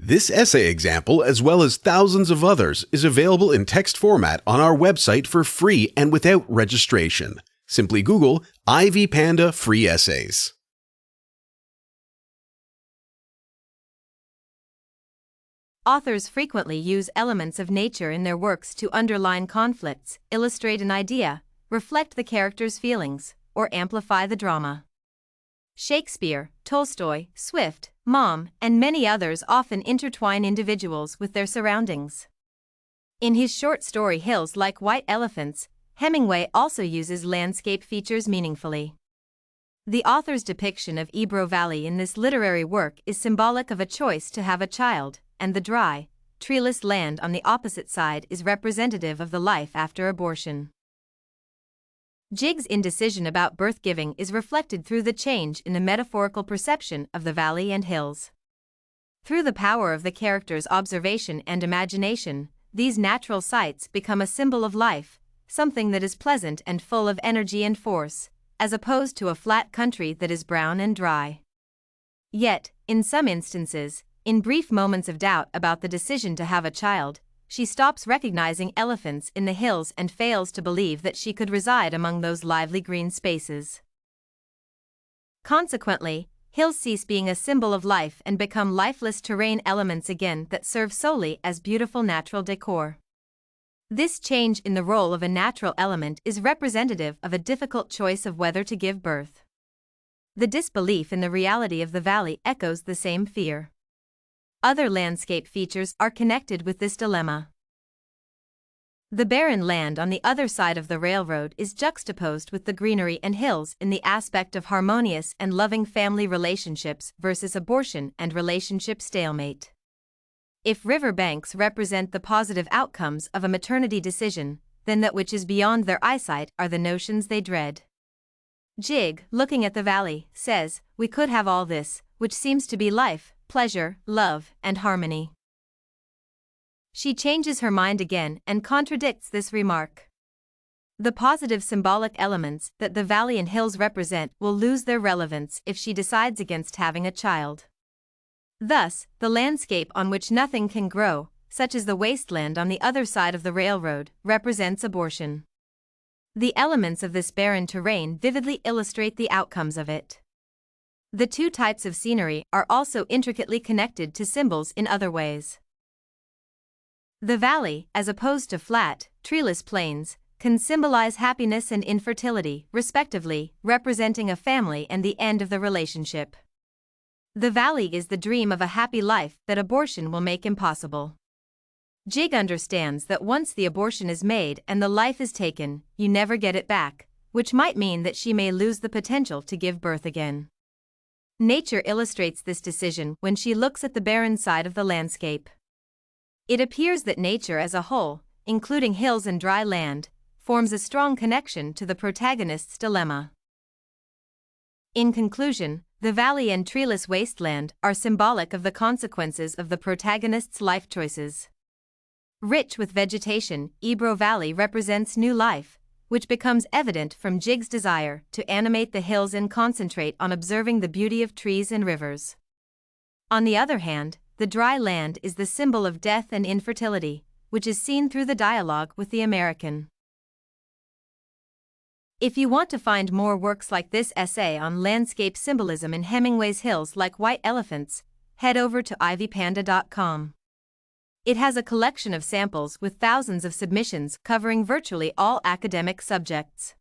This essay example, as well as thousands of others, is available in text format on our website for free and without registration. Simply Google Ivy Panda Free Essays. Authors frequently use elements of nature in their works to underline conflicts, illustrate an idea, reflect the character's feelings, or amplify the drama. Shakespeare, Tolstoy, Swift, Maugham, and many others often intertwine individuals with their surroundings. In his short story Hills Like White Elephants, Hemingway also uses landscape features meaningfully. The author's depiction of Ebro Valley in this literary work is symbolic of a choice to have a child, and the dry, treeless land on the opposite side is representative of the life after abortion. Jig's indecision about birth-giving is reflected through the change in the metaphorical perception of the valley and hills. Through the power of the character's observation and imagination, these natural sights become a symbol of life, something that is pleasant and full of energy and force, as opposed to a flat country that is brown and dry. Yet, in some instances, in brief moments of doubt about the decision to have a child, she stops recognizing elephants in the hills and fails to believe that she could reside among those lively green spaces. Consequently, hills cease being a symbol of life and become lifeless terrain elements again that serve solely as beautiful natural decor. This change in the role of a natural element is representative of a difficult choice of whether to give birth. The disbelief in the reality of the valley echoes the same fear. Other landscape features are connected with this dilemma. The barren land on the other side of the railroad is juxtaposed with the greenery and hills in the aspect of harmonious and loving family relationships versus abortion and relationship stalemate. If river banks represent the positive outcomes of a maternity decision, then that which is beyond their eyesight are the notions they dread. Jig, looking at the valley, says, "We could have all this, which seems to be life, pleasure, love, and harmony." She changes her mind again and contradicts this remark. The positive symbolic elements that the valley and hills represent will lose their relevance if she decides against having a child. Thus, the landscape on which nothing can grow, such as the wasteland on the other side of the railroad, represents abortion. The elements of this barren terrain vividly illustrate the outcomes of it. The two types of scenery are also intricately connected to symbols in other ways. The valley, as opposed to flat, treeless plains, can symbolize happiness and infertility, respectively, representing a family and the end of the relationship. The valley is the dream of a happy life that abortion will make impossible. Jig understands that once the abortion is made and the life is taken, you never get it back, which might mean that she may lose the potential to give birth again. Nature illustrates this decision when she looks at the barren side of the landscape. It appears that nature as a whole, including hills and dry land, forms a strong connection to the protagonist's dilemma. In conclusion, the valley and treeless wasteland are symbolic of the consequences of the protagonist's life choices. Rich with vegetation, Ebro Valley represents new life, which becomes evident from Jig's desire to animate the hills and concentrate on observing the beauty of trees and rivers. On the other hand, the dry land is the symbol of death and infertility, which is seen through the dialogue with the American. If you want to find more works like this essay on landscape symbolism in Hemingway's Hills Like White Elephants, head over to ivypanda.com. It has a collection of samples with thousands of submissions covering virtually all academic subjects.